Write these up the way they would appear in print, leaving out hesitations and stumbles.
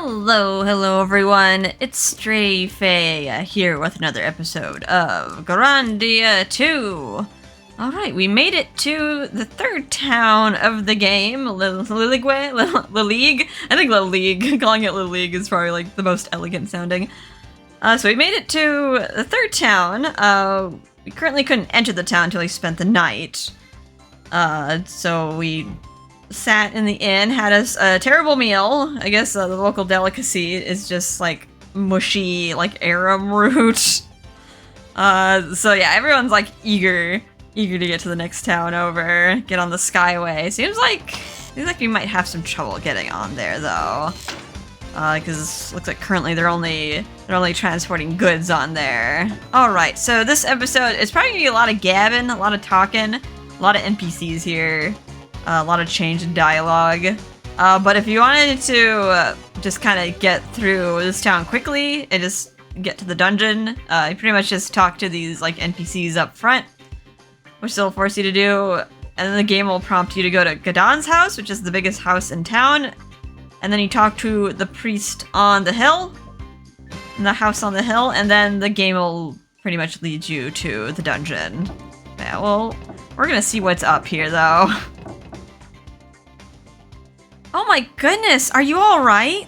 Hello everyone, it's Stray Faye here with another episode of Grandia 2. Alright, we made it to the third town of the game, Liligue? Liligue? I think Liligue, calling it Liligue is probably like the most elegant sounding. So we made it to the third town. We currently couldn't enter the town until we spent the night. So we sat in the inn, had us a terrible meal. I guess the local delicacy is just like mushy, like arrowroot. So yeah, everyone's like eager to get to the next town over, get on the Skyway. Seems like we might have some trouble getting on there though, because it looks like currently they're only transporting goods on there. All right, so this episode is probably gonna be a lot of gabbing, a lot of talking, a lot of NPCs here. A lot of change in dialogue. But if you wanted to just kind of get through this town quickly and just get to the dungeon, you pretty much just talk to these like NPCs up front, which they'll force you to do, and then the game will prompt you to go to Gadon's house, which is the biggest house in town, and then you talk to the priest on the hill, in the house on the hill, and then the game will pretty much lead you to the dungeon. Yeah, well, we're gonna see what's up here though. Oh my goodness, are you alright?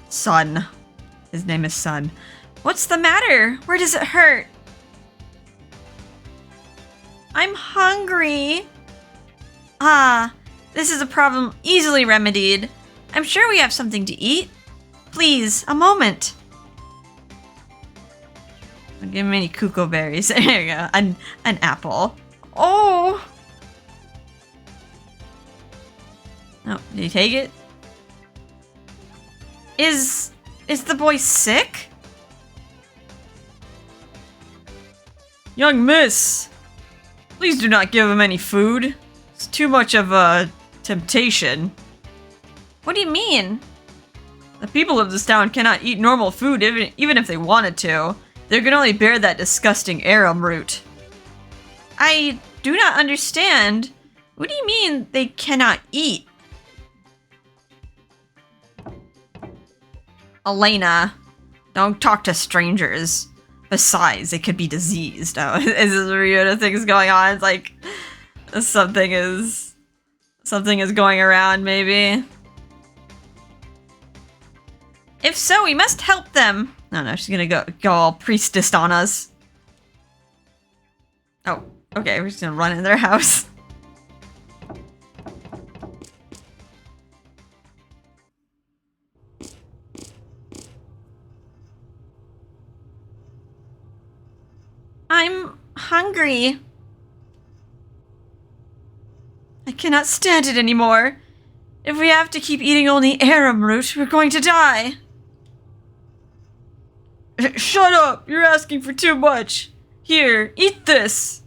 Son. His name is Son. What's the matter? Where does it hurt? I'm hungry. Ah, this is a problem easily remedied. I'm sure we have something to eat. Please, a moment. I'll give him any cuckoo berries. There you go. An apple. Oh! Oh, did he take it? Is the boy sick? Young miss! Please do not give him any food. It's too much of a temptation. What do you mean? The people of this town cannot eat normal food even if they wanted to. They can only bear that disgusting arum root. I do not understand. What do you mean they cannot eat? Elena, don't talk to strangers. Besides, it could be diseased. Oh, is this weird things going on? It's like something is going around, maybe. If so, we must help them. No, she's gonna go all priestess on us. Oh, okay, we're just gonna run in their house. I'm hungry. I cannot stand it anymore. If we have to keep eating only arum root, we're going to die. Shut up! You're asking for too much. Here, eat this.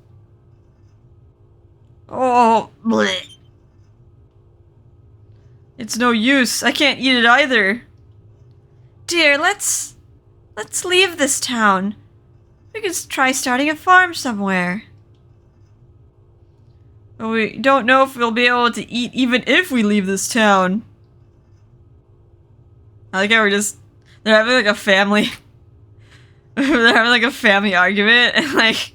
Oh, bleh. It's no use. I can't eat it either. Dear, let's leave this town. We could try starting a farm somewhere. But we don't know if we'll be able to eat even if we leave this town. I like how they're having like a family, they're having like a family argument and like,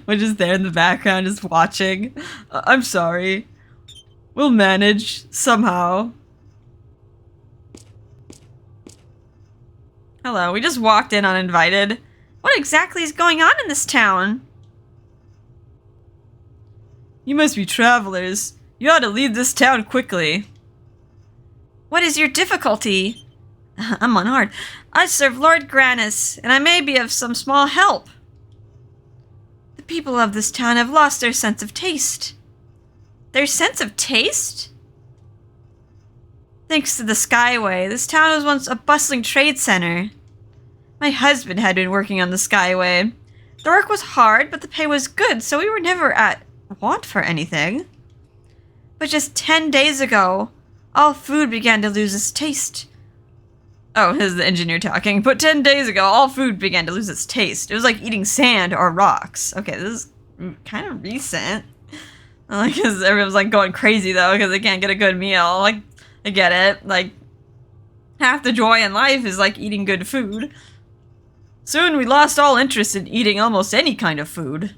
we're just there in the background just watching. I'm sorry. We'll manage somehow. Hello, we just walked in uninvited. What exactly is going on in this town? You must be travelers. You ought to leave this town quickly. What is your difficulty? I'm unhard. I serve Lord Grannis, and I may be of some small help. The people of this town have lost their sense of taste. Their sense of taste? Thanks to the Skyway, this town was once a bustling trade center. My husband had been working on the Skyway. The work was hard, but the pay was good, so we were never at want for anything. But just 10 days ago, all food began to lose its taste. Oh, this is the engineer talking. But 10 days ago, all food began to lose its taste. It was like eating sand or rocks. Okay, this is kind of recent. Because everyone's like going crazy though, because they can't get a good meal. Like, I get it. Like, Half the joy in life is like eating good food. Soon we lost all interest in eating almost any kind of food.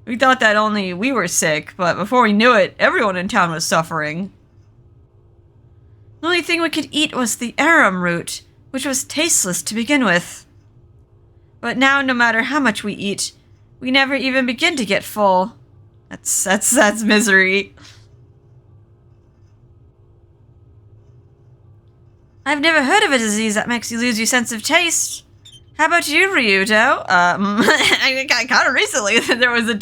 We thought that only we were sick, but before we knew it, everyone in town was suffering. The only thing we could eat was the arum root, which was tasteless to begin with. But now, no matter how much we eat, we never even begin to get full. That's misery. I've never heard of a disease that makes you lose your sense of taste. How about you, Ryudo? I kind of recently there's a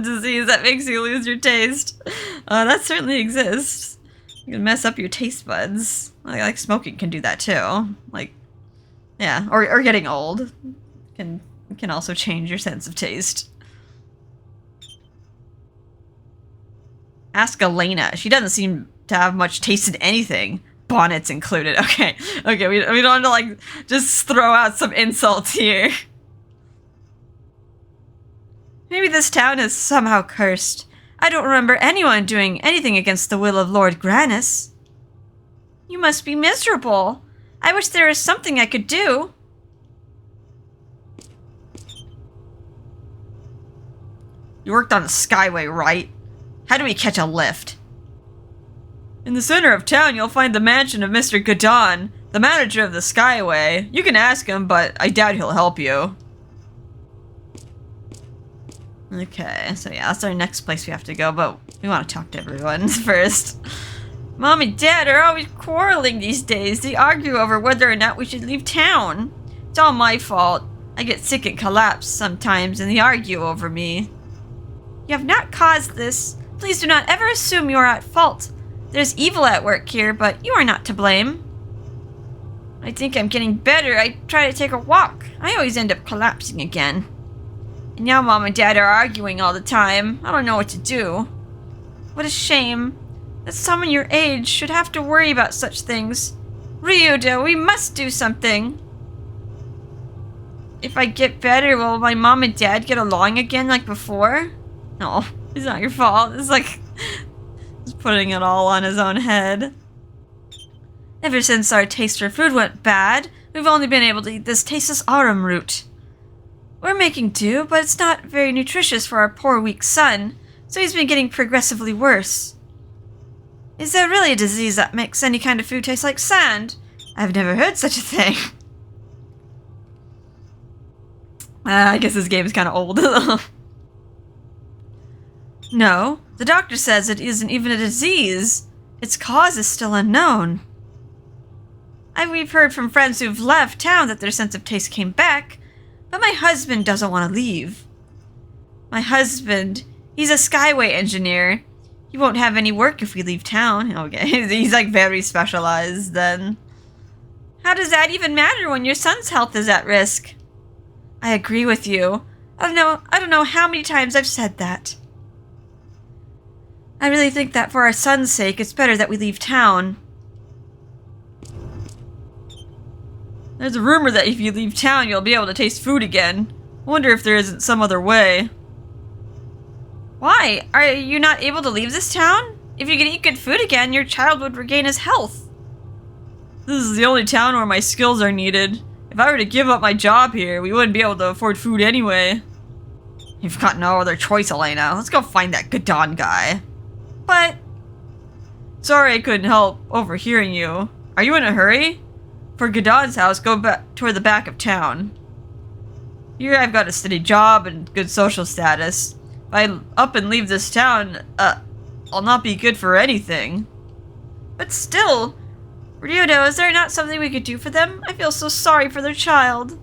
disease that makes you lose your taste. That certainly exists. You can mess up your taste buds. Like smoking can do that too. Like, yeah, or getting old can also change your sense of taste. Ask Elena. She doesn't seem to have much taste in anything. Bonnets included. Okay, we don't have to like just throw out some insults here. Maybe this town is somehow cursed. I don't remember anyone doing anything against the will of Lord Grannis. You must be miserable. I wish there was something I could do. You worked on the Skyway, right? How do we catch a lift? In the center of town, you'll find the mansion of Mr. Gadon, the manager of the Skyway. You can ask him, but I doubt he'll help you. Okay, so yeah, that's our next place we have to go, but we want to talk to everyone first. Mom and Dad are always quarreling these days. They argue over whether or not we should leave town. It's all my fault. I get sick and collapse sometimes, and they argue over me. You have not caused this. Please do not ever assume you are at fault. There's evil at work here, but you are not to blame. I think I'm getting better. I try to take a walk. I always end up collapsing again. And now Mom and Dad are arguing all the time. I don't know what to do. What a shame that someone your age should have to worry about such things. Ryudo, we must do something. If I get better, will my Mom and Dad get along again like before? No, it's not your fault. It's like just putting it all on his own head. Ever since our taste for food went bad, we've only been able to eat this tasteless arum root. We're making do, but it's not very nutritious for our poor weak son, so he's been getting progressively worse. Is there really a disease that makes any kind of food taste like sand? I've never heard such a thing. I guess this game is kind of old. No, the doctor says it isn't even a disease. Its cause is still unknown. We've heard from friends who've left town that their sense of taste came back, but my husband doesn't want to leave. My husband, he's a Skyway engineer. He won't have any work if we leave town. Okay, he's like very specialized then. How does that even matter when your son's health is at risk? I agree with you. I don't know how many times I've said that. I really think that for our son's sake, it's better that we leave town. There's a rumor that if you leave town, you'll be able to taste food again. I wonder if there isn't some other way. Why? Are you not able to leave this town? If you could eat good food again, your child would regain his health. This is the only town where my skills are needed. If I were to give up my job here, we wouldn't be able to afford food anyway. You've got no other choice, Elena. Let's go find that Gadon guy. But... Sorry I couldn't help overhearing you. Are you in a hurry? For Gadon's house, go back toward the back of town. Here I've got a steady job and good social status. If I up and leave this town, I'll not be good for anything. But still, Ryudo, is there not something we could do for them? I feel so sorry for their child.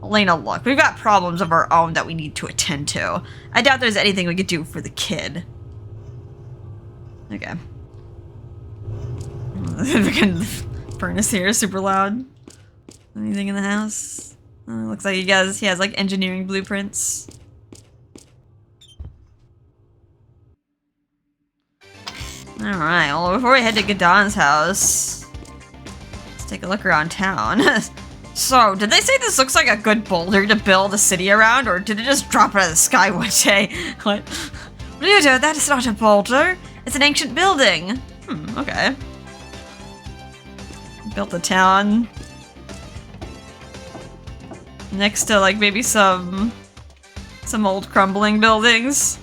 Elena, look, we've got problems of our own that we need to attend to. I doubt there's anything we could do for the kid. Okay. The furnace here is super loud. Anything in the house? Looks like he has like engineering blueprints. Alright, well before we head to Gadon's house, let's take a look around town. So, did they say this looks like a good boulder to build a city around, or did it just drop out of the sky one day? What? Ryudo, that is not a boulder. It's an ancient building. Okay. Built a town. Next to, like, maybe some old crumbling buildings.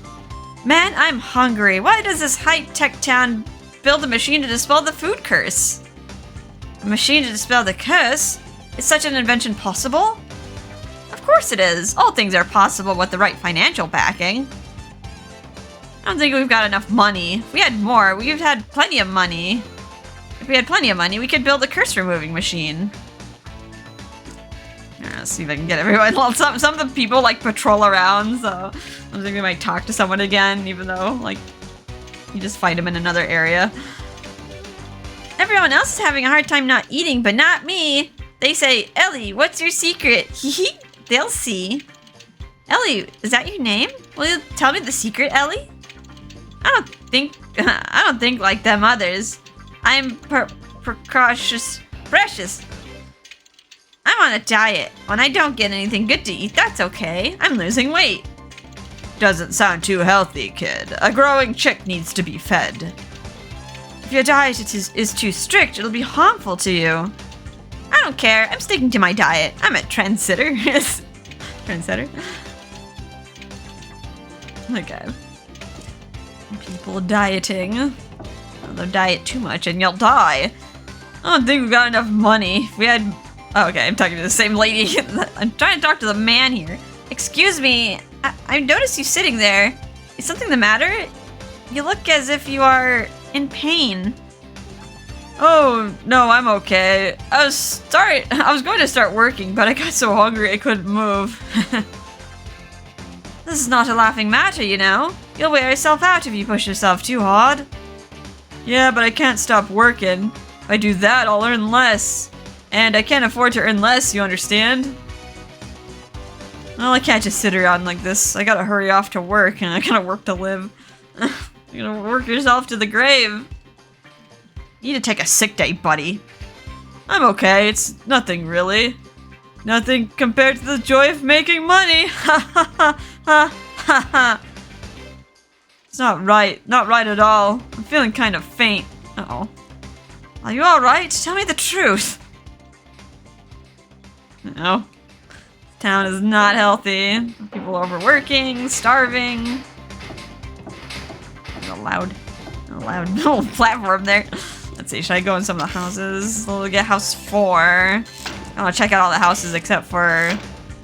Man, I'm hungry. Why does this high-tech town build a machine to dispel the food curse? A machine to dispel the curse? Is such an invention possible? Of course it is. All things are possible with the right financial backing. I don't think we've got enough money. If we had more, we've had plenty of money. If we had plenty of money, we could build a curse-removing machine. Let's see if I can get everyone. Well, some of the people, like, patrol around, so I'm thinking we might talk to someone again, even though, like, you just fight them in another area. Everyone else is having a hard time not eating, but not me. They say, Ellie, what's your secret? Hee. They'll see. Ellie, is that your name? Will you tell me the secret, Ellie? I don't think like them others. I'm precious. I'm on a diet. When I don't get anything good to eat, that's okay. I'm losing weight. Doesn't sound too healthy, kid. A growing chick needs to be fed. If your diet is too strict, it'll be harmful to you. I don't care. I'm sticking to my diet. I'm a trendsetter. Trendsetter? Okay. People dieting. They'll diet too much and you'll die. I don't think we've got enough money. If we had... Oh, okay, I'm talking to the same lady. I'm trying to talk to the man here. Excuse me. I noticed you sitting there. Is something the matter? You look as if you are in pain. Oh, no, I'm okay. I was going to start working, but I got so hungry I couldn't move. This is not a laughing matter, you know. You'll wear yourself out if you push yourself too hard. Yeah, but I can't stop working. If I do that, I'll earn less. And I can't afford to earn less, you understand? Well, I can't just sit around like this. I gotta hurry off to work, and I gotta work to live. You're gonna work yourself to the grave. You need to take a sick day, buddy. I'm okay, it's nothing really. Nothing compared to the joy of making money. Ha ha ha ha ha ha. It's not right at all. I'm feeling kind of faint. Uh-oh. Are you alright? Tell me the truth. No. Town is not healthy. People are overworking, starving. There's a loud little platform there. Let's see, should I go in some of the houses? We'll get house 4. I want to check out all the houses except for...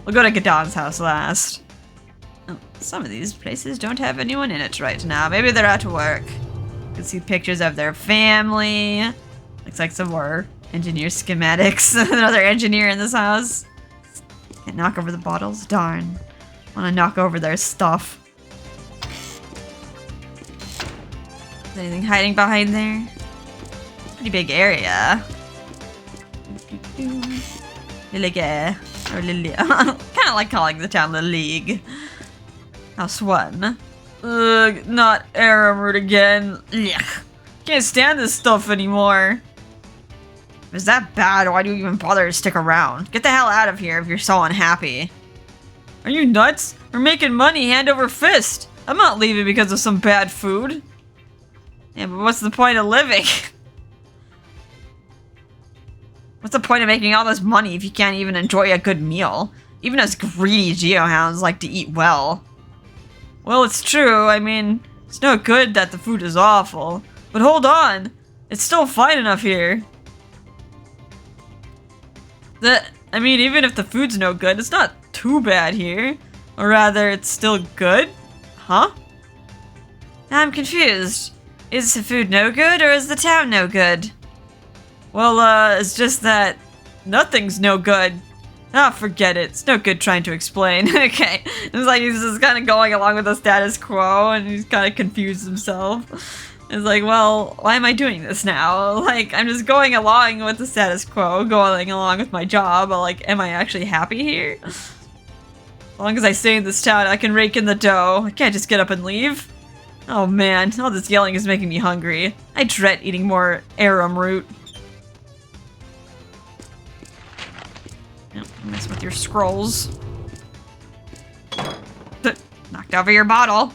We'll go to Gadon's house last. Oh, some of these places don't have anyone in it right now. Maybe they're at work. You can see pictures of their family. Looks like some more engineer schematics. Another engineer in this house. Can't knock over the bottles? Darn. Want to knock over their stuff. Is anything hiding behind there? Pretty big area. Liligue. Or Liligue. Kind of like calling the town Liligue. House 1. Ugh, not Aramroot again. Ugh. Can't stand this stuff anymore. If it's that bad, why do you even bother to stick around? Get the hell out of here if you're so unhappy. Are you nuts? We're making money hand over fist. I'm not leaving because of some bad food. Yeah, but what's the point of living? What's the point of making all this money if you can't even enjoy a good meal? Even us greedy geohounds like to eat well. Well, it's true. I mean, it's no good that the food is awful. But hold on. It's still fine enough here. I mean, even if the food's no good, it's not too bad here. Or rather, it's still good? Huh? I'm confused. Is the food no good, or is the town no good? Well, it's just that nothing's no good. Ah, forget it. It's no good trying to explain. Okay. It's like he's just kind of going along with the status quo, and he's kind of confused himself. It's like, well, why am I doing this now? Like, I'm just going along with the status quo, going along with my job, but like, am I actually happy here? As long as I stay in this town, I can rake in the dough. I can't just get up and leave. Oh man, all this yelling is making me hungry. I dread eating more Aramroot. Yep, mess with your scrolls. Knocked over your bottle.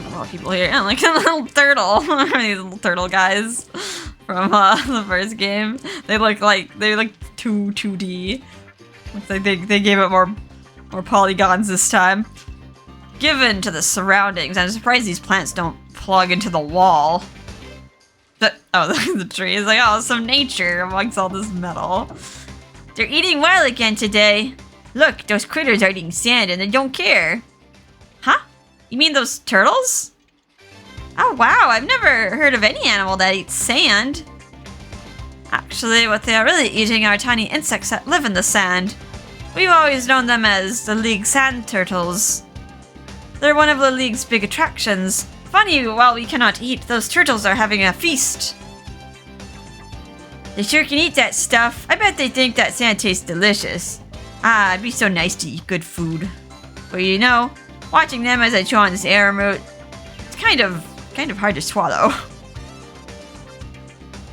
A lot of people here. And like a little turtle. These little turtle guys from the first game. They look 2D. Looks like they gave it more polygons this time. Given to the surroundings, I'm surprised these plants don't plug into the wall. The tree is like, oh, some nature amongst all this metal. They're eating well again today. Look, those critters are eating sand and they don't care. Huh? You mean those turtles? Oh wow, I've never heard of any animal that eats sand. Actually, what they are really eating are tiny insects that live in the sand. We've always known them as the Liligue sand turtles. They're one of Liligue's big attractions. Funny, while we cannot eat, those turtles are having a feast. They sure can eat that stuff. I bet they think that sand tastes delicious. Ah, it'd be so nice to eat good food. But you know, watching them as I chew on this air root, it's kind of hard to swallow.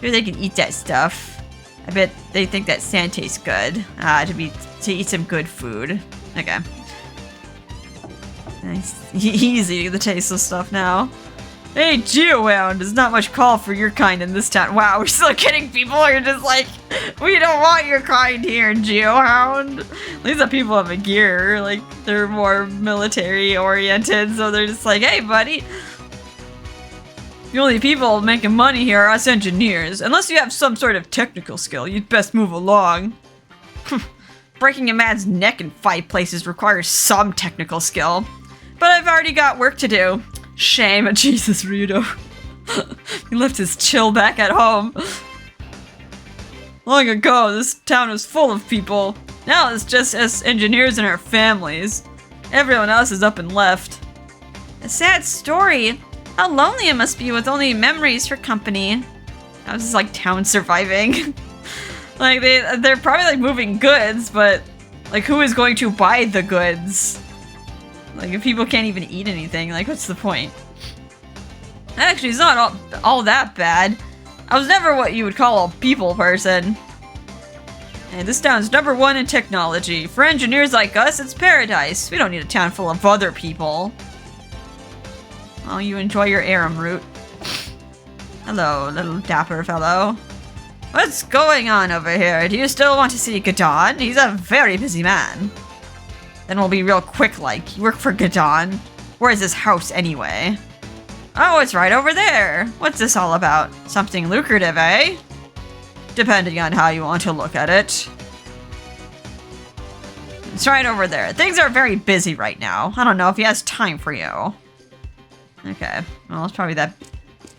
Sure they can eat that stuff. I bet they think that sand tastes good. To eat some good food. Okay. Nice. He's eating the tasteless stuff now. Hey, Geohound, there's not much call for your kind in this town. Wow, we're still getting people who are just like, we don't want your kind here, Geohound. At least the people have a gear, like, they're more military oriented, so they're just like, hey, buddy. The only people making money here are us engineers. Unless you have some sort of technical skill, you'd best move along. Breaking a man's neck in 5 places requires some technical skill. But I've already got work to do. Shame. Jesus, Ryudo. He left his chill back at home. Long ago, this town was full of people. Now it's just us engineers and our families. Everyone else is up and left. A sad story. How lonely it must be with only memories for company. That was just like town surviving. Like, they're probably like moving goods, but like who is going to buy the goods? Like if people can't even eat anything, like what's the point? Actually, it's not all that bad. I was never what you would call a people person. And this town's #1 in technology. For engineers like us, it's paradise. We don't need a town full of other people. Oh, you enjoy your arum root. Hello, little dapper fellow. What's going on over here? Do you still want to see Gadon? He's a very busy man. Then we'll be real quick like. You work for Gadon? Where is his house anyway? Oh, it's right over there. What's this all about? Something lucrative, eh? Depending on how you want to look at it. It's right over there. Things are very busy right now. I don't know if he has time for you. Okay. Well, it's probably that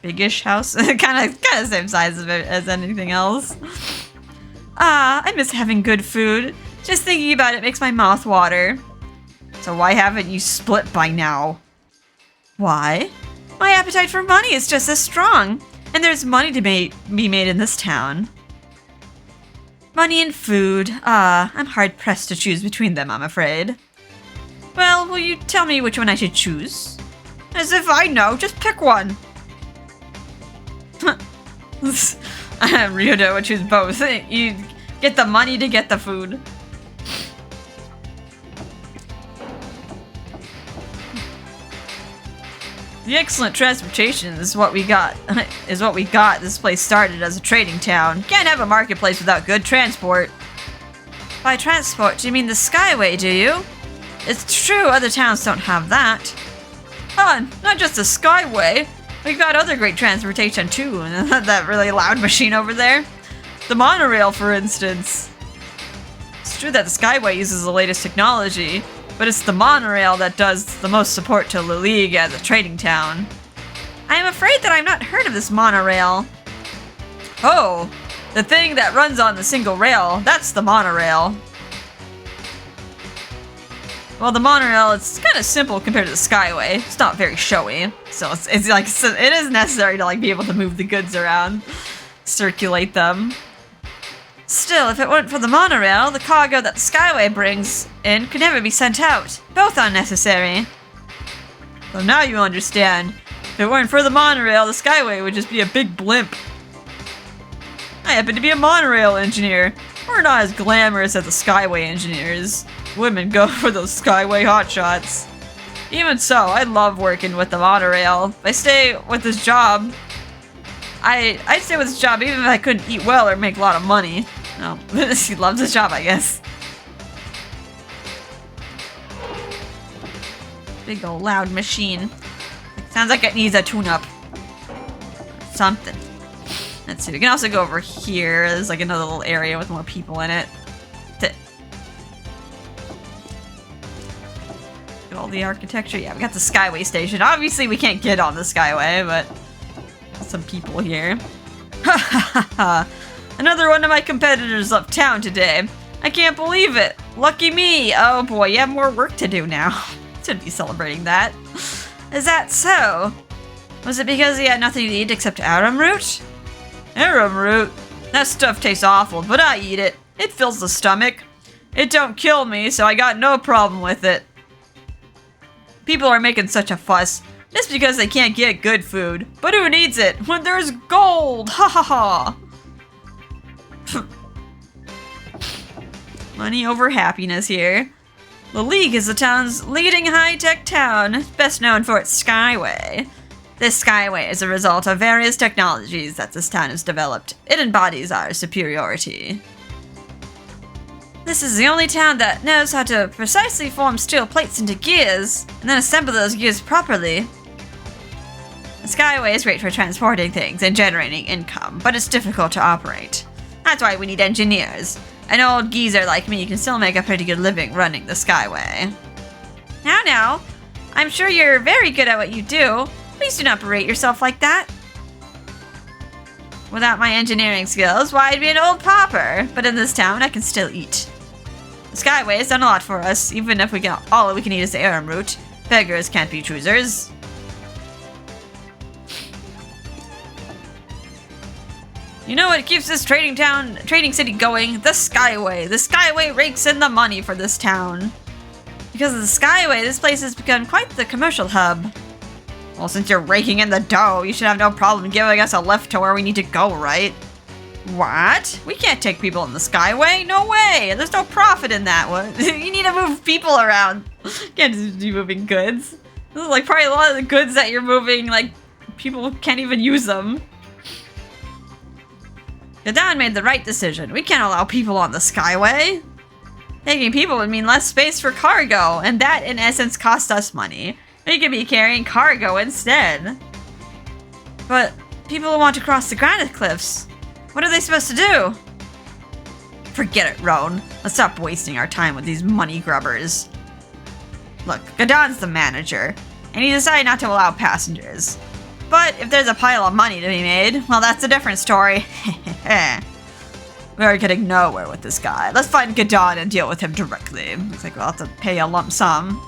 big-ish house. kind of same size as anything else. Ah, I miss having good food. Just thinking about it makes my mouth water. So why haven't you split by now? Why? My appetite for money is just as strong. And there's money to be made in this town. Money and food. Ah, I'm hard-pressed to choose between them, I'm afraid. Well, will you tell me which one I should choose? As if I know, just pick one. Ryudo would choose both. You get the money to get the food. The excellent transportation is what we got. This place started as a trading town. Can't have a marketplace without good transport. By transport, do you mean the Skyway, do you? It's true, other towns don't have that. Not just the Skyway. We've got other great transportation too. That really loud machine over there. The monorail, for instance. It's true that the Skyway uses the latest technology, but it's the monorail that does the most support to Liligue as a trading town. I am afraid that I've not heard of this monorail. Oh, the thing that runs on the single rail, that's the monorail. Well, the monorail, it's kind of simple compared to the Skyway. It's not very showy, so it's like it is necessary to like be able to move the goods around, circulate them. Still, if it weren't for the monorail, the cargo that the Skyway brings in could never be sent out. Both unnecessary. So now you understand. If it weren't for the monorail, the Skyway would just be a big blimp. I happen to be a monorail engineer. We're not as glamorous as the Skyway engineers. Women go for those Skyway hotshots. Even so, I love working with the monorail. If I stay with this job, I'd stay with this job even if I couldn't eat well or make a lot of money. No, he loves his job, I guess. Big old loud machine. Sounds like it needs a tune-up. Something. Let's see, we can also go over here. There's like another little area with more people in it. Get all the architecture. Yeah, we got the Skyway station. Obviously, we can't get on the Skyway, but some people here. Ha ha ha! Another one of my competitors left town today. I can't believe it. Lucky me. Oh boy, you have more work to do now. Should be celebrating that. Is that so? Was it because he had nothing to eat except arrowroot? Arrowroot? That stuff tastes awful, but I eat it. It fills the stomach. It don't kill me, so I got no problem with it. People are making such a fuss just because they can't get good food. But who needs it when there's gold? Ha ha ha! Money over happiness here. Liligue is the town's leading high-tech town, best known for its Skyway. This Skyway is a result of various technologies that this town has developed. It embodies our superiority. This is the only town that knows how to precisely form steel plates into gears, and then assemble those gears properly. The Skyway is great for transporting things and generating income, but it's difficult to operate. That's why we need engineers. An old geezer like me can still make a pretty good living running the Skyway. Now, I'm sure you're very good at what you do. Please do not berate yourself like that. Without my engineering skills, why, I'd be an old pauper. But in this town, I can still eat. The Skyway has done a lot for us, even if all we can eat is the arrowroot. Beggars can't be choosers. You know what keeps this trading city going? The Skyway. The Skyway rakes in the money for this town. Because of the Skyway, this place has become quite the commercial hub. Well, since you're raking in the dough, you should have no problem giving us a lift to where we need to go, right? What? We can't take people in the Skyway? No way! There's no profit in that one. You need to move people around. You can't just be moving goods. This is like probably a lot of the goods that you're moving, like, people can't even use them. Gadon made the right decision. We can't allow people on the Skyway. Taking people would mean less space for cargo, and that, in essence, costs us money. We could be carrying cargo instead. But people who want to cross the granite cliffs, what are they supposed to do? Forget it, Roan. Let's stop wasting our time with these money grubbers. Look, Gadon's the manager, and he decided not to allow passengers. But if there's a pile of money to be made, well, that's a different story. We are getting nowhere with this guy. Let's find Gadon and deal with him directly. Looks like we'll have to pay a lump sum.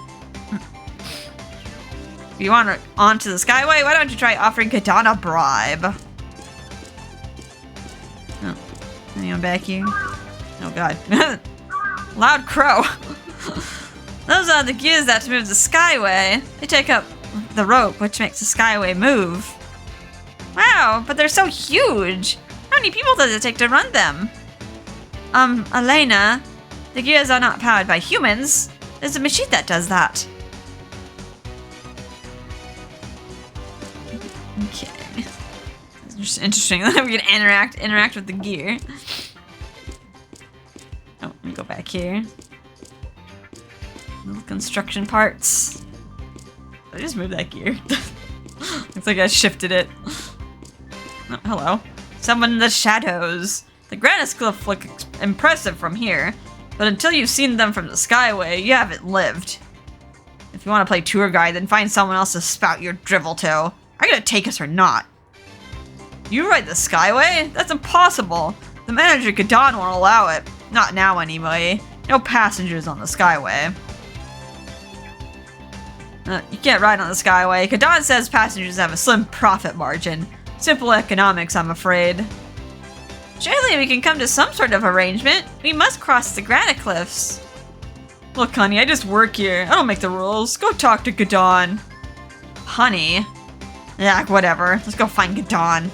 If you want onto the Skyway, why don't you try offering Gadon a bribe? Oh, anyone back here? Oh god. Loud crow. Those are the gears that move the Skyway. They take up the rope, which makes the Skyway move. Wow, but they're so huge. How many people does it take to run them? Elena, the gears are not powered by humans. There's a machine that does that. Okay. It's just interesting that we can interact with the gear. Oh, let me go back here. Little construction parts. I just moved that gear. Looks like I shifted it. Oh, hello. Someone in the shadows. The granite cliffs look impressive from here, but until you've seen them from the Skyway, you haven't lived. If you want to play tour guide, then find someone else to spout your drivel to. Are you gonna take us or not? You ride the Skyway? That's impossible. The manager Gadon won't allow it. Not now, anyway. No passengers on the Skyway. You can't ride on the Skyway. Gadon says passengers have a slim profit margin. Simple economics, I'm afraid. Surely we can come to some sort of arrangement. We must cross the granite cliffs. Look, honey, I just work here. I don't make the rules. Go talk to Gadon. Honey? Yeah, whatever. Let's go find Gadon.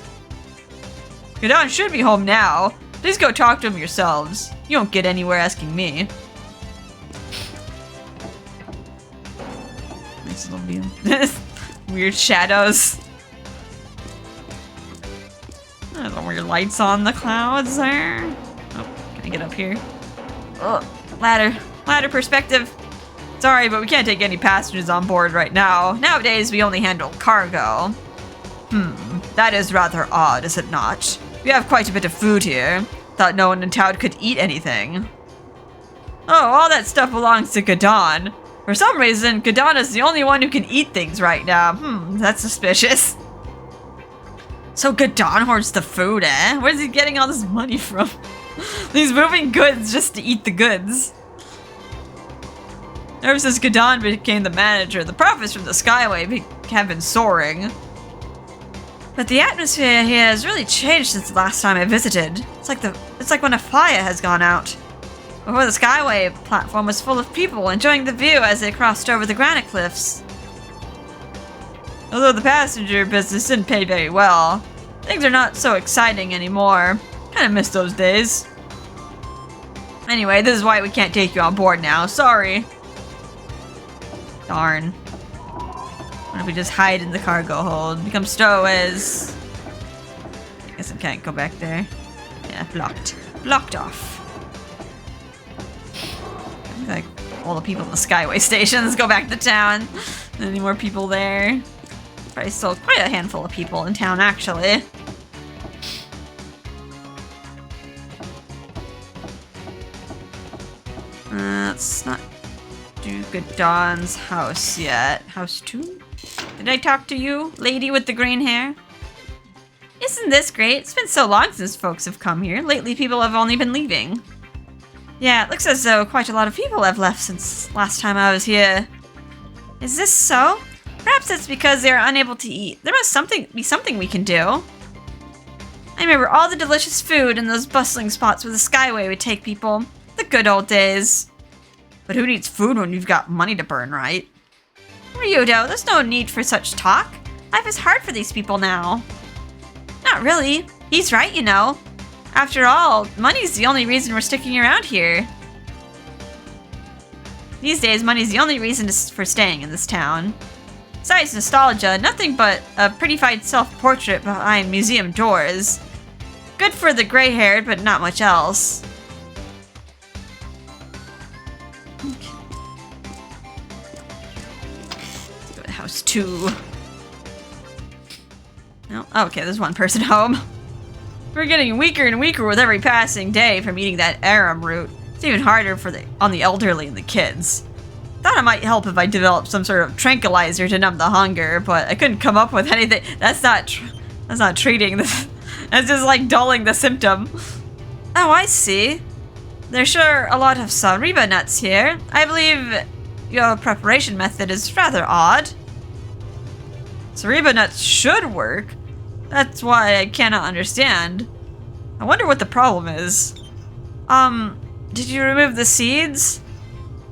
Gadon should be home now. Please go talk to him yourselves. You won't get anywhere asking me. This little view. Weird shadows. There's some weird lights on the clouds there. Oh, can I get up here? Oh, ladder. Ladder perspective. Sorry, but we can't take any passengers on board right now. Nowadays, we only handle cargo. That is rather odd, is it not? We have quite a bit of food here. Thought no one in town could eat anything. Oh, all that stuff belongs to Gadon. For some reason, Gadon is the only one who can eat things right now. That's suspicious. So Gadon hoards the food, eh? Where's he getting all this money from? He's moving goods just to eat the goods. Ever since Gadon became the manager, the profits from the Skyway have been soaring. But the atmosphere here has really changed since the last time I visited. It's like when a fire has gone out. Before the Skyway platform was full of people enjoying the view as they crossed over the granite cliffs. Although the passenger business didn't pay very well, things are not so exciting anymore. Kinda miss those days. Anyway, this is why we can't take you on board now. Sorry. Darn. What if we just hide in the cargo hold? Become stowaways. I guess I can't go back there. Yeah, blocked. Blocked off. Like, all the people in the Skyway stations go back to town. Any more people there? Probably still quite a handful of people in town, actually. Let's not do Gadon's house yet. House 2? Did I talk to you, lady with the green hair? Isn't this great? It's been so long since folks have come here. Lately, people have only been leaving. Yeah, it looks as though quite a lot of people have left since last time I was here. Is this so? Perhaps it's because they are unable to eat. There must be something we can do. I remember all the delicious food in those bustling spots where the Skyway would take people. The good old days. But who needs food when you've got money to burn, right? Ryudo, there's no need for such talk. Life is hard for these people now. Not really. He's right, you know. After all, money's the only reason we're sticking around here. These days, money's the only reason for staying in this town. Besides nostalgia, nothing but a prettified self-portrait behind museum doors. Good for the gray-haired, but not much else. Okay. Let's go to house 2. No, oh, okay, there's one person home. We're getting weaker and weaker with every passing day from eating that arum root. It's even harder on the elderly and the kids. Thought it might help if I developed some sort of tranquilizer to numb the hunger, but I couldn't come up with anything. That's not treating this. That's just like dulling the symptom. Oh, I see. There's sure a lot of Sariba nuts here. I believe your preparation method is rather odd. Sariba nuts should work. That's why I cannot understand. I wonder what the problem is. Did you remove the seeds?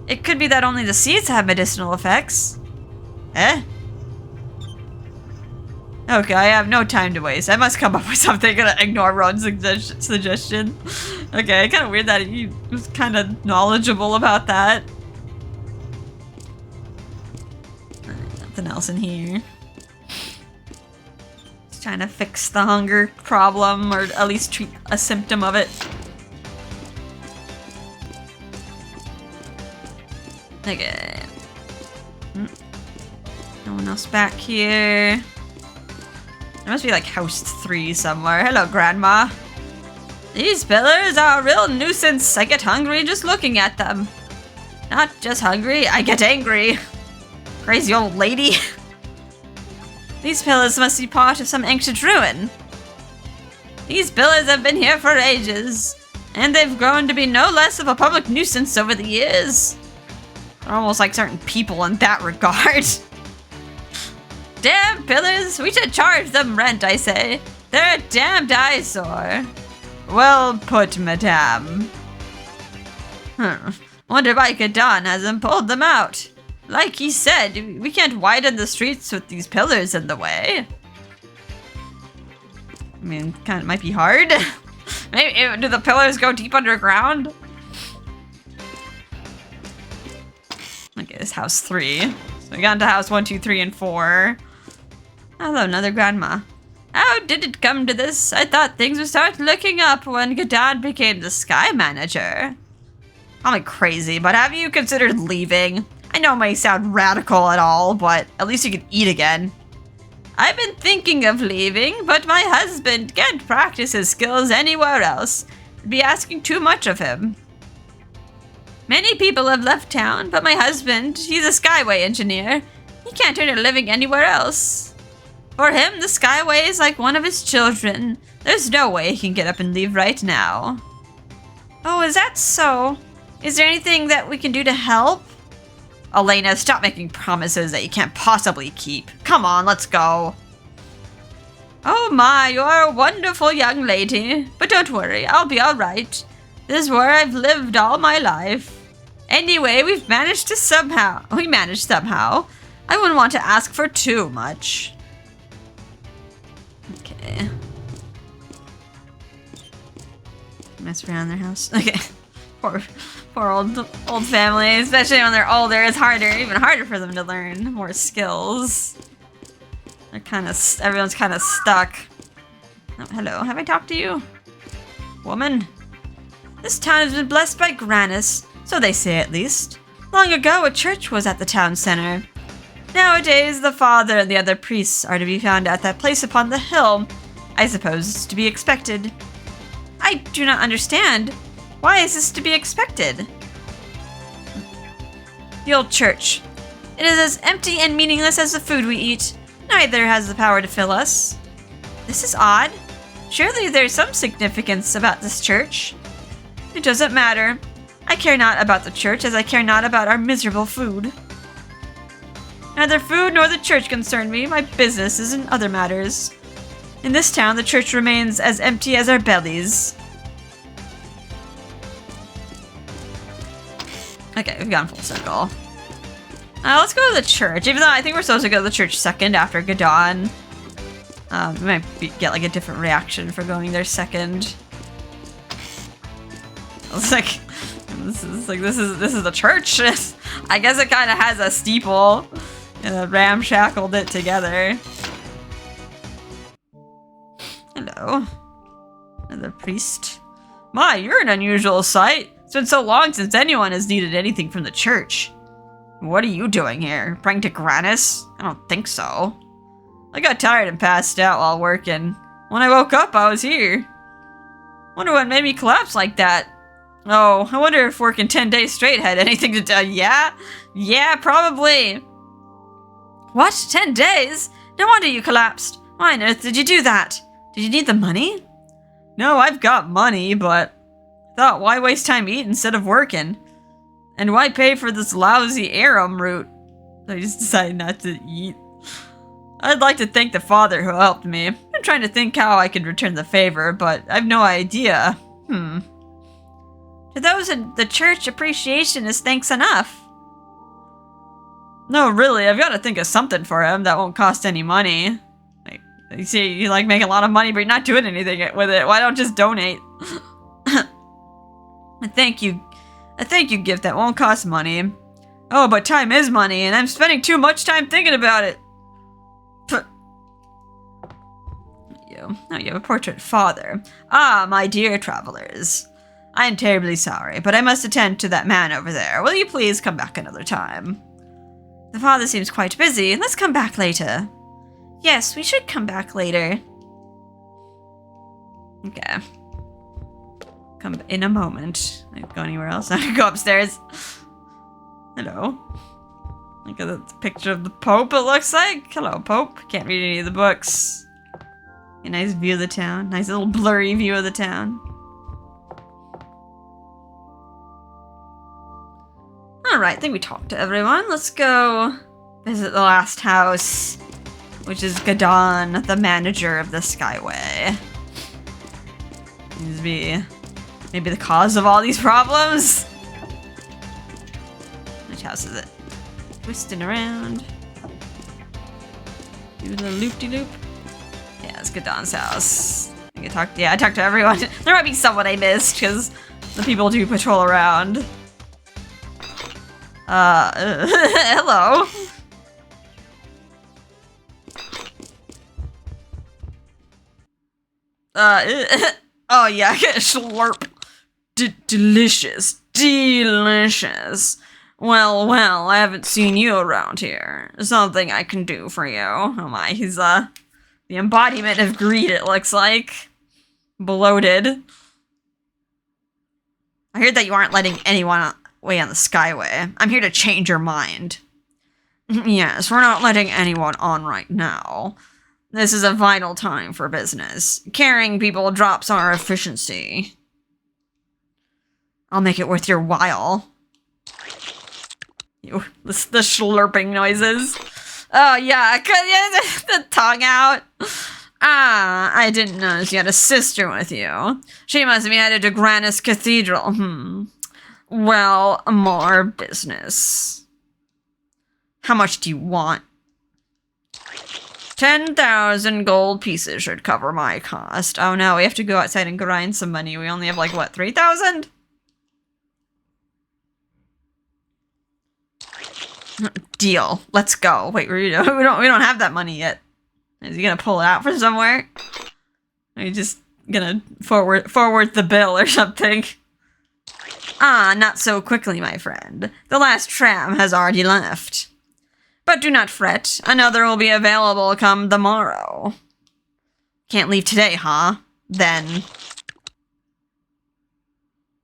It could be that only the seeds have medicinal effects. Eh? Okay, I have no time to waste. I must come up with something and ignore Ron's suggestion. Okay, kind of weird that he was kind of knowledgeable about that. Nothing else in here. Trying to fix the hunger problem, or at least treat a symptom of it. Okay. No one else back here. There must be like house 3 somewhere. Hello, Grandma. These pillars are a real nuisance. I get hungry just looking at them. Not just hungry, I get angry. Crazy old lady. These pillars must be part of some ancient ruin. These pillars have been here for ages, and they've grown to be no less of a public nuisance over the years. They're almost like certain people in that regard. Damn pillars! We should charge them rent, I say. They're a damned eyesore. Well put, madame. Wonder why Gadon hasn't pulled them out. Like he said, we can't widen the streets with these pillars in the way. I mean, kind of might be hard. Maybe, do the pillars go deep underground? Okay, this house 3. So we got into house 1, 2, 3, and 4. Hello, another grandma. How did it come to this? I thought things would start looking up when Gadad became the Sky Manager. I'm like crazy, but have you considered leaving? I know it may sound radical at all, but at least you can eat again. I've been thinking of leaving, but my husband can't practice his skills anywhere else. It'd be asking too much of him. Many people have left town, but my husband, he's a Skyway engineer. He can't earn a living anywhere else. For him, the Skyway is like one of his children. There's no way he can get up and leave right now. Oh, is that so? Is there anything that we can do to help? Elena, stop making promises that you can't possibly keep. Come on, let's go. Oh my, you're a wonderful young lady. But don't worry, I'll be alright. This is where I've lived all my life. Anyway, we managed somehow. I wouldn't want to ask for too much. Okay. Mess around their house. Okay. Poor old family, especially when they're older. It's even harder for them to learn more skills. Everyone's kind of stuck. Oh, hello. Have I talked to you? Woman? This town has been blessed by Grannis, so they say at least. Long ago, a church was at the town center. Nowadays, the father and the other priests are to be found at that place upon the hill. I suppose it's to be expected. I do not understand. Why is this to be expected? The old church. It is as empty and meaningless as the food we eat. Neither has the power to fill us. This is odd. Surely there's some significance about this church. It doesn't matter. I care not about the church as I care not about our miserable food. Neither food nor the church concern me. My business is in other matters. In this town, the church remains as empty as our bellies. Okay, we've gone full circle. Let's go to the church, even though I think we're supposed to go to the church second after Gadon. We might get like a different reaction for going there second. It's like this is the church. I guess it kind of has a steeple. Ramshackled it together. Hello, another priest. My, you're an unusual sight. It's been so long since anyone has needed anything from the church. What are you doing here? Praying to Grannis? I don't think so. I got tired and passed out while working. When I woke up, I was here. Wonder what made me collapse like that. Oh, I wonder if working 10 days straight had anything to do. Yeah, probably. What? 10 days? No wonder you collapsed. Why on earth did you do that? Did you need the money? No, I've got money, but I thought, why waste time eating instead of working? And why pay for this lousy Aram route? I just decided not to eat. I'd like to thank the father who helped me. I'm trying to think how I could return the favor, but I've no idea. To those in the church, appreciation is thanks enough. No, really, I've got to think of something for him that won't cost any money. Like, you see, you like make a lot of money, but you're not doing anything with it. Why don't just donate? A thank you gift that won't cost money. Oh, but time is money, and I'm spending too much time thinking about it. Now you have a portrait father. Ah, my dear travelers. I am terribly sorry, but I must attend to that man over there. Will you please come back another time? The father seems quite busy. Let's come back later. Yes, we should come back later. Okay. Come in a moment. I go anywhere else? I can go upstairs. Hello. Look at the picture of the Pope, it looks like. Hello, Pope. Can't read any of the books. A nice view of the town. Nice little blurry view of the town. Alright, I think we talked to everyone. Let's go visit the last house, which is Gadon, the manager of the Skyway. Seems to be maybe the cause of all these problems. Which house is it? Twisting around. Do the loop-de-loop. Yeah, it's Gadon's house. I talked to everyone. There might be someone I missed, because the people do patrol around. Hello. Oh yeah, slurp. Delicious. Delicious. Well, I haven't seen you around here. Something I can do for you. Oh my, he's, the embodiment of greed, it looks like. Bloated. I heard that you aren't letting anyone away on the Skyway. I'm here to change your mind. Yes, we're not letting anyone on right now. This is a vital time for business. Carrying people drops our efficiency. I'll make it worth your while. The slurping noises. Oh yeah, the tongue out. Ah, I didn't notice you had a sister with you. She must be headed to Grandia Cathedral. Well, more business. How much do you want? 10,000 gold pieces should cover my cost. Oh no, we have to go outside and grind some money. We only have like, what, 3,000? Deal. Let's go. Wait, we don't have that money yet. Is he gonna pull it out from somewhere? Are you just gonna forward the bill or something? Ah, not so quickly, my friend. The last tram has already left. But do not fret. Another will be available come the morrow. Can't leave today, huh? Then.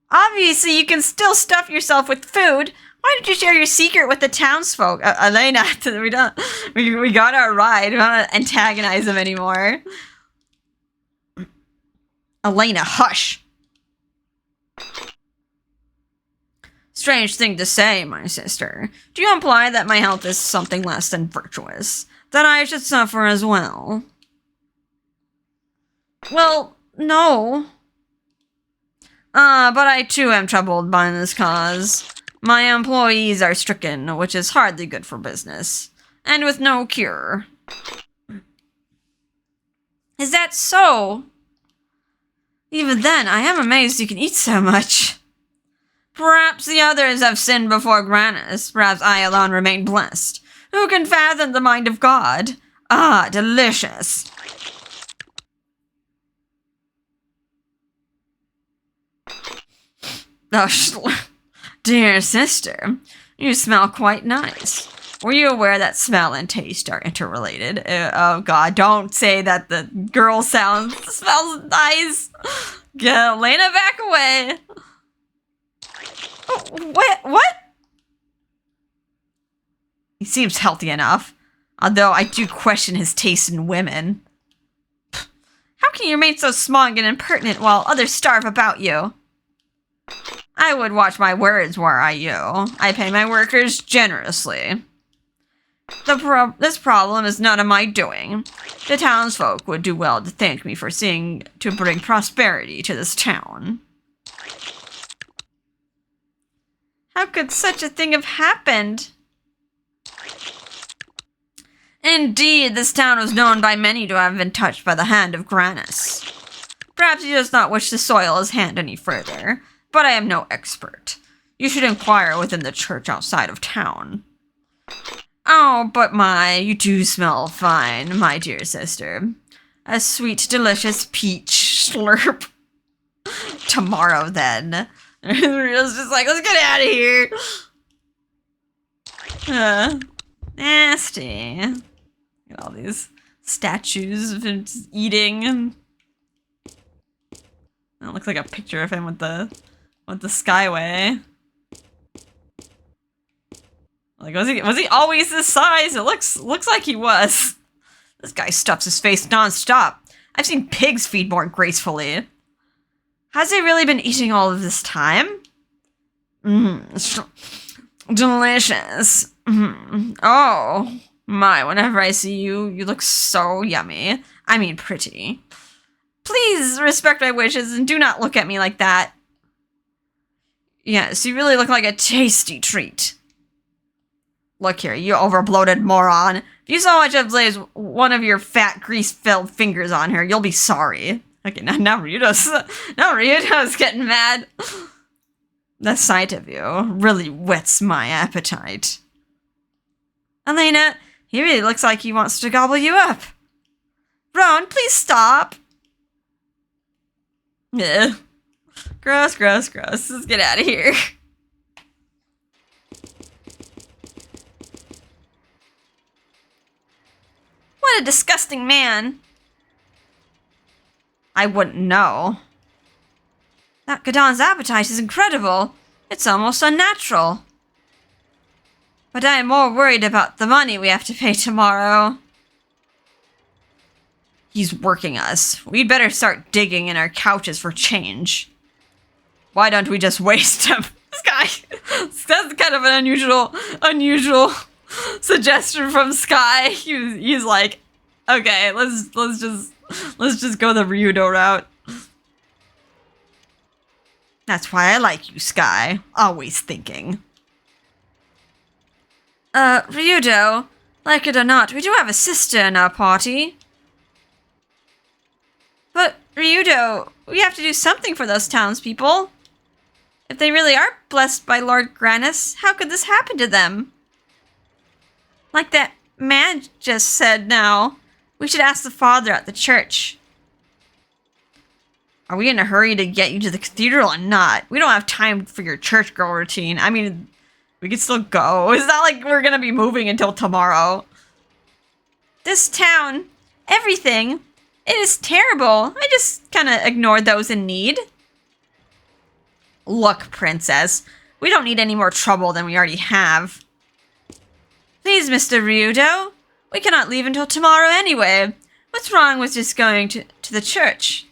Obviously, you can still stuff yourself with food. Why did you share your secret with the townsfolk? Elena, we got our ride. We don't want to antagonize them anymore. Elena, hush. Strange thing to say, my sister. Do you imply that my health is something less than virtuous? That I should suffer as well? Well, no. But I too am troubled by this cause. My employees are stricken, which is hardly good for business. And with no cure. Is that so? Even then, I am amazed you can eat so much. Perhaps the others have sinned before Grandia. Perhaps I alone remain blessed. Who can fathom the mind of God? Ah, delicious. Oh, dear sister, you smell quite nice. Were you aware that smell and taste are interrelated? Oh god, don't say that the girl smells nice. Get Elena back away. What? He seems healthy enough, although I do question his taste in women. How can you remain so smug and impertinent while others starve about you? I would watch my words were I you. I pay my workers generously. This problem is none of my doing. The townsfolk would do well to thank me for seeing to bring prosperity to this town. How could such a thing have happened? Indeed, this town was known by many to have been touched by the hand of Grandia. Perhaps he does not wish to soil his hand any further, but I am no expert. You should inquire within the church outside of town. Oh, but you do smell fine, my dear sister. A sweet, delicious peach slurp. Tomorrow, then. It's just like, let's get out of here. Nasty. Look at all these statues of him just eating. That looks like a picture of him with the Skyway. Like, was he always this size? It looks like he was. This guy stuffs his face nonstop. I've seen pigs feed more gracefully. Has he really been eating all of this time? Delicious. Oh, my, whenever I see you, you look so yummy. I mean pretty. Please respect my wishes and do not look at me like that. Yes, you really look like a tasty treat. Look here, you over-bloated moron. If you so much as lays one of your fat, grease-filled fingers on her, you'll be sorry. Okay, now Ryudo's getting mad. The sight of you really whets my appetite. Elena, he really looks like he wants to gobble you up. Ron, please stop. Ugh. Gross, gross, gross. Let's get out of here. What a disgusting man. I wouldn't know. That Gadon's appetite is incredible. It's almost unnatural. But I am more worried about the money we have to pay tomorrow. He's working us. We'd better start digging in our couches for change. Why don't we just waste him? This guy, that's kind of an unusual suggestion from Sky. He's like, okay, let's just go the Ryudo route. That's why I like you, Sky. Always thinking. Ryudo, like it or not, we do have a sister in our party. But, Ryudo, we have to do something for those townspeople. If they really are blessed by Lord Grannis, how could this happen to them? Like that man just said now, we should ask the father at the church. Are we in a hurry to get you to the cathedral or not? We don't have time for your church girl routine. I mean, we could still go. It's not like we're gonna be moving until tomorrow. This town, everything, it is terrible. I just kind of ignored those in need. Look, Princess, we don't need any more trouble than we already have. Please, Mr. Ryudo, we cannot leave until tomorrow anyway. What's wrong with just going to the church?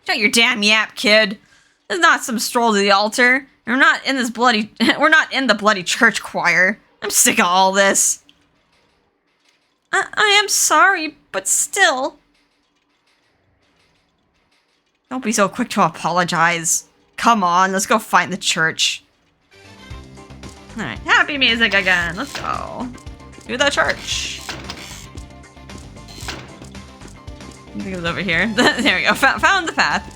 Shut your damn yap, kid. This is not some stroll to the altar. We're not in the bloody church choir. I'm sick of all this. I am sorry, but still. Don't be so quick to apologize. Come on, let's go find the church. Alright, happy music again. Let's go. To the church. I think it was over here. There we go. Found the path.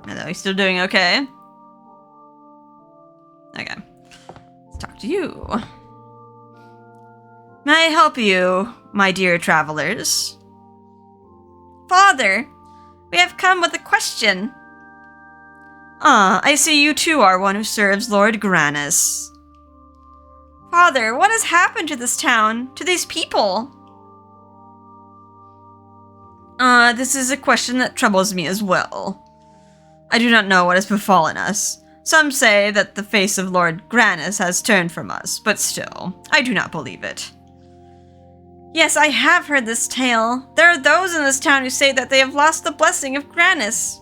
Are you still doing okay? Okay. Let's talk to you. May I help you, my dear travelers? Father, we have come with a question. Ah, I see you too are one who serves Lord Grannis. Father, what has happened to this town, to these people? This is a question that troubles me as well. I do not know what has befallen us. Some say that the face of Lord Grannis has turned from us, but still, I do not believe it. Yes, I have heard this tale. There are those in this town who say that they have lost the blessing of Grannis.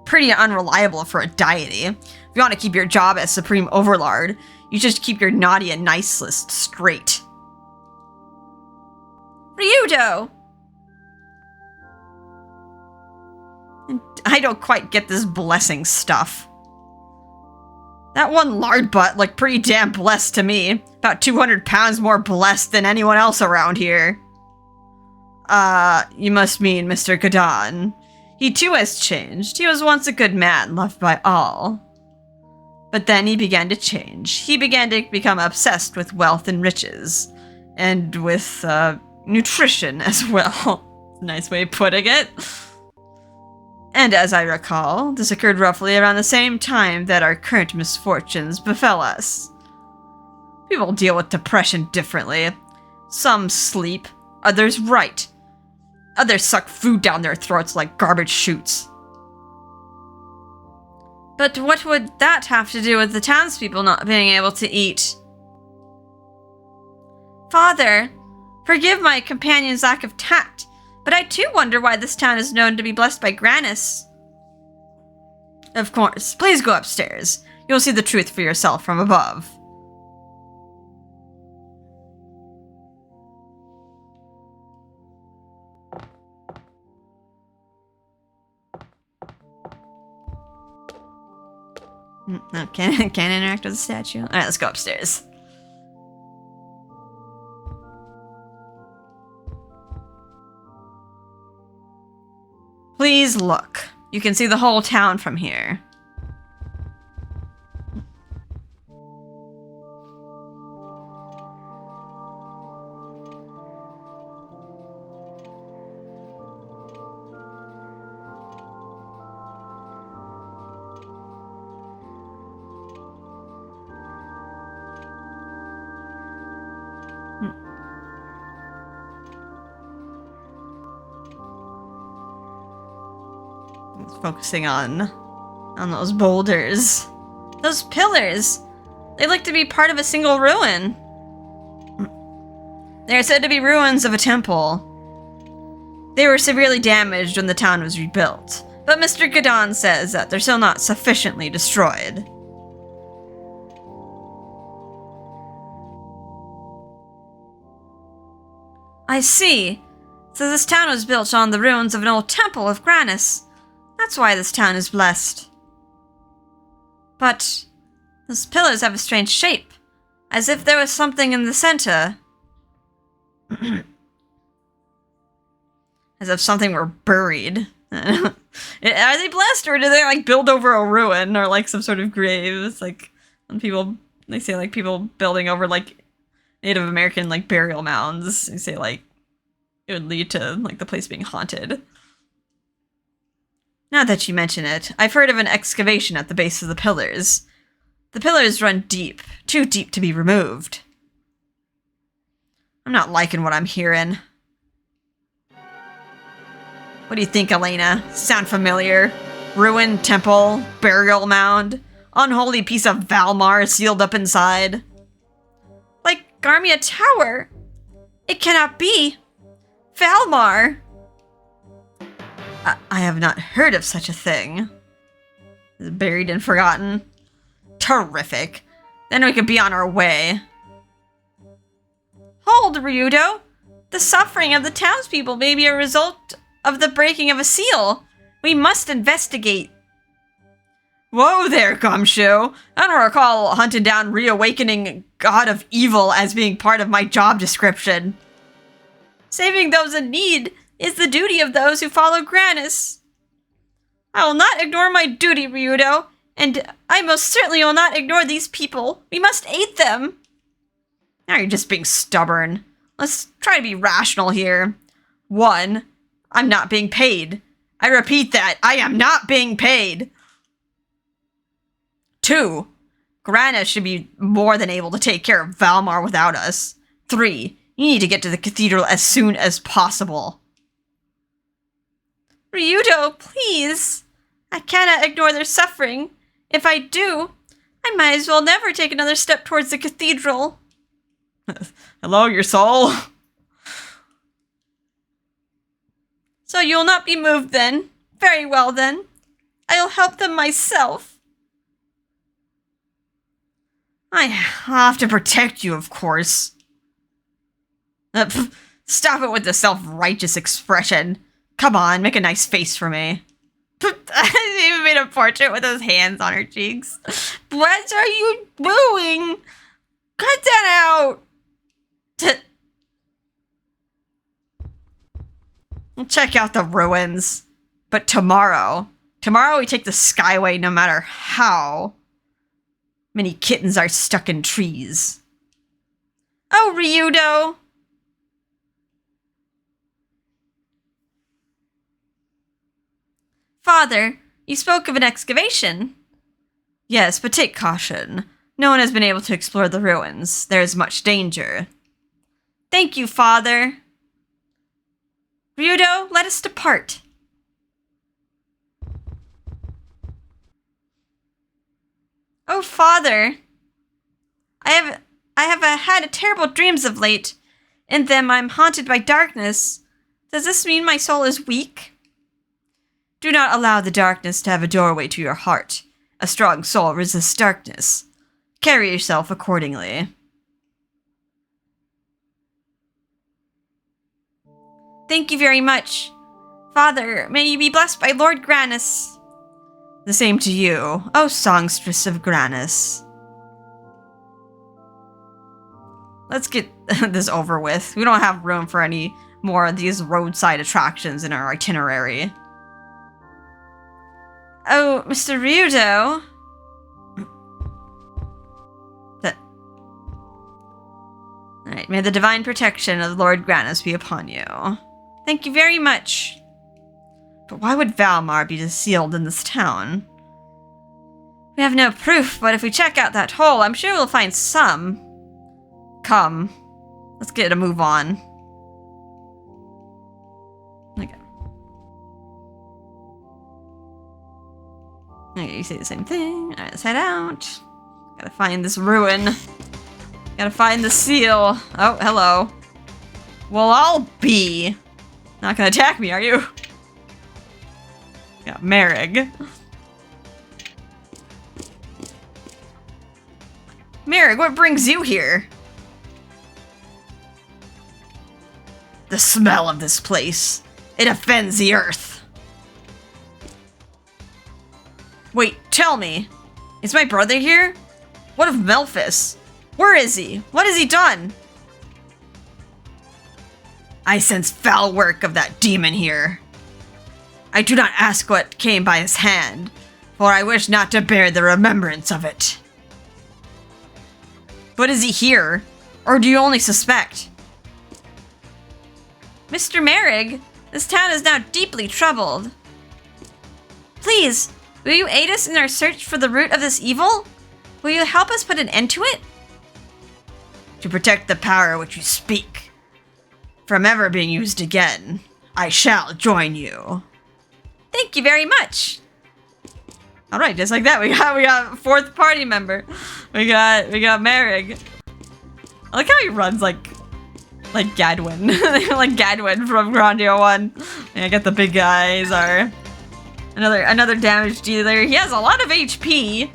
Pretty unreliable for a deity. If you want to keep your job as Supreme Overlord, you should keep your naughty and nice list straight. Ryudo! I don't quite get this blessing stuff. That one lard butt looked pretty damn blessed to me. About 200 pounds more blessed than anyone else around here. You must mean Mr. Gadon. He too has changed. He was once a good man, loved by all. But then he began to change. He began to become obsessed with wealth and riches. And with, nutrition as well. Nice way of putting it. And as I recall, this occurred roughly around the same time that our current misfortunes befell us. People deal with depression differently. Some sleep, others write. Others suck food down their throats like garbage chutes. But what would that have to do with the townspeople not being able to eat? Father, forgive my companion's lack of tact, but I too wonder why this town is known to be blessed by Grannis. Of course, please go upstairs. You'll see the truth for yourself from above. No, can't interact with the statue. Alright, let's go upstairs. Please look. You can see the whole town from here. Focusing on those boulders. Those pillars! They look to be part of a single ruin. They are said to be ruins of a temple. They were severely damaged when the town was rebuilt, but Mr. Gadon says that they're still not sufficiently destroyed. I see. So this town was built on the ruins of an old temple of Granis. That's why this town is blessed. But those pillars have a strange shape, as if there was something in the center. As if something were buried. Are they blessed, or do they, like, build over a ruin, or, like, some sort of grave? It's like, when people, they say, like, people building over, like, Native American, like, burial mounds. They say, like, it would lead to, like, the place being haunted. Now that you mention it, I've heard of an excavation at the base of the pillars. The pillars run deep, too deep to be removed. I'm not liking what I'm hearing. What do you think, Elena? Sound familiar? Ruined temple, burial mound, unholy piece of Valmar sealed up inside. Like Garmia Tower? It cannot be. Valmar! I have not heard of such a thing. Is it buried and forgotten? Terrific. Then we could be on our way. Hold, Ryudo! The suffering of the townspeople may be a result of the breaking of a seal. We must investigate. Whoa there, Gumshoe. I don't recall hunting down reawakening God of Evil as being part of my job description. Saving those in need is the duty of those who follow Granis. I will not ignore my duty, Ryudo, and I most certainly will not ignore these people. We must aid them. Now you're just being stubborn. Let's try to be rational here. 1, I'm not being paid. I repeat that, I am not being paid. 2, Granis should be more than able to take care of Valmar without us. 3, you need to get to the cathedral as soon as possible. Ryudo, please. I cannot ignore their suffering. If I do, I might as well never take another step towards the cathedral. Hello, your soul? So you'll not be moved then? Very well then. I'll help them myself. I have to protect you, of course. Stop it with the self-righteous expression. Come on, make a nice face for me. He even made a portrait with his hands on her cheeks. What are you doing? Cut that out. We'll check out the ruins. But tomorrow we take the Skyway no matter how many kittens are stuck in trees. Oh, Ryudo. Father, you spoke of an excavation. Yes, but take caution. No one has been able to explore the ruins. There is much danger. Thank you, Father. Ryudo, let us depart. Oh, Father. I have had terrible dreams of late. In them I am haunted by darkness. Does this mean my soul is weak? Do not allow the darkness to have a doorway to your heart. A strong soul resists darkness. Carry yourself accordingly. Thank you very much. Father, may you be blessed by Lord Granis. The same to you, O songstress of Granis. Let's get this over with. We don't have room for any more of these roadside attractions in our itinerary. Oh, Mr. Ryudo. Alright, may the divine protection of Lord Granis be upon you. Thank you very much. But why would Valmar be sealed in this town? We have no proof, but if we check out that hole, I'm sure we'll find some. Come. Let's get a move on. Okay. Okay, you say the same thing. Alright, let's head out. Gotta find this ruin. Gotta find the seal. Oh, hello. Well, I'll be. Not gonna attack me, are you? Yeah, Merrig. Merrig, what brings you here? The smell of this place. It offends the earth. Wait, tell me. Is my brother here? What of Melphis? Where is he? What has he done? I sense foul work of that demon here. I do not ask what came by his hand, for I wish not to bear the remembrance of it. But is he here? Or do you only suspect? Mr. Merrig, this town is now deeply troubled. Please, will you aid us in our search for the root of this evil? Will you help us put an end to it? To protect the power which you speak from ever being used again, I shall join you. Thank you very much. All right, just like that, we got a fourth party member. We got Merrig. I like how he runs like Gadwin, like Gadwin from Grandia 1. Yeah, I got the big guys. Are another damage dealer. He has a lot of HP.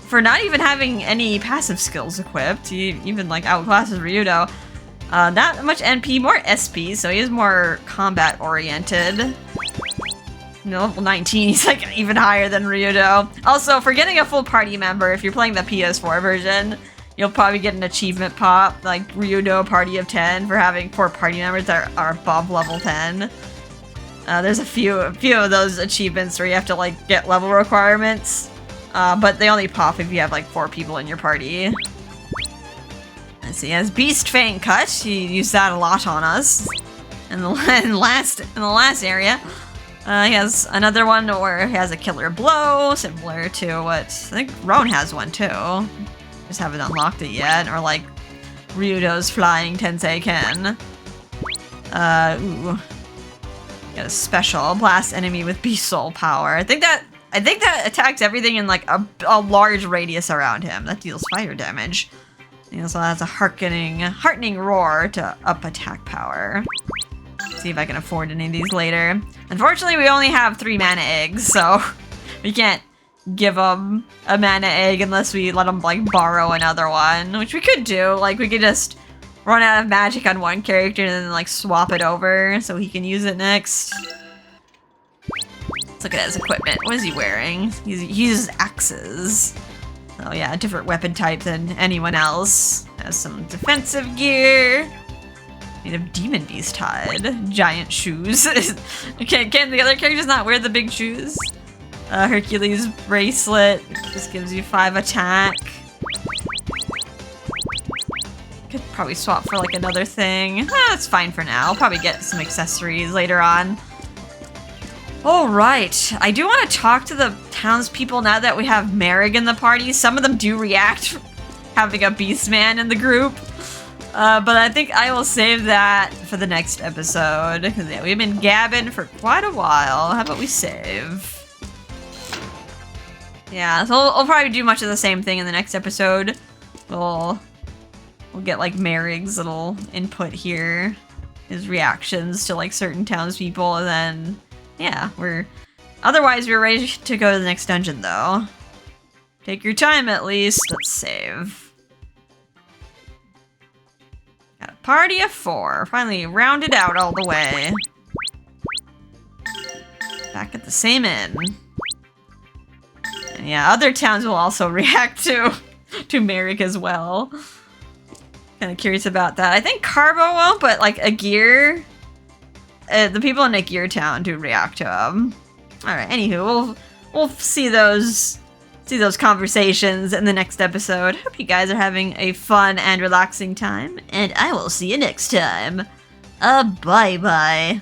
For not even having any passive skills equipped, he even like outclasses Ryudo. Not much NP, more SP, so he is more combat oriented. Level 19, he's like even higher than Ryudo. Also, for getting a full party member, if you're playing the PS4 version, you'll probably get an achievement pop, like Ryudo Party of 10, for having 4 party members that are above level 10. There's a few of those achievements where you have to like get level requirements, but they only pop if you have like 4 people in your party. Let's see, he has Beast Fang Cut. He used that a lot on us. In the last area. He has another one where he has a Killer Blow, similar to what I think Roan has one too. Just haven't unlocked it yet, or like Ryudo's Flying Tensei Ken. Ooh. Got a special blast enemy with Beast Soul power. I think that attacks everything in like a large radius around him. That deals fire damage. He also has a heartening roar to up attack power. See if I can afford any of these later. Unfortunately, we only have 3 mana eggs, so we can't give them a mana egg unless we let them like borrow another one, which we could do. Like we could just run out of magic on one character and then like swap it over so he can use it next. Let's look at his equipment. What is he wearing? He uses axes. Oh yeah, a different weapon type than anyone else. Has some defensive gear. Made of demon beast hide. Giant shoes. Can the other characters not wear the big shoes? Hercules bracelet. Just gives you 5 attack. Could probably swap for like another thing. That's fine for now. I'll probably get some accessories later on. Alright, I do want to talk to the townspeople now that we have Merrig in the party. Some of them do react having a Beastman in the group. But I think I will save that for the next episode. Because yeah, we've been gabbing for quite a while. How about we save? Yeah, so we'll probably do much of the same thing in the next episode. We'll get like Merrig's little input here. His reactions to like certain townspeople, and then yeah, otherwise we're ready to go to the next dungeon though. Take your time at least. Let's save. Got a party of 4. Finally rounded out all the way. Back at the same inn. And yeah, other towns will also react to Merrig as well. Kind of curious about that. I think Carbo won't, but like Agir, the people in Agir town do react to him. All right. Anywho, we'll see those conversations in the next episode. Hope you guys are having a fun and relaxing time, and I will see you next time. Bye bye.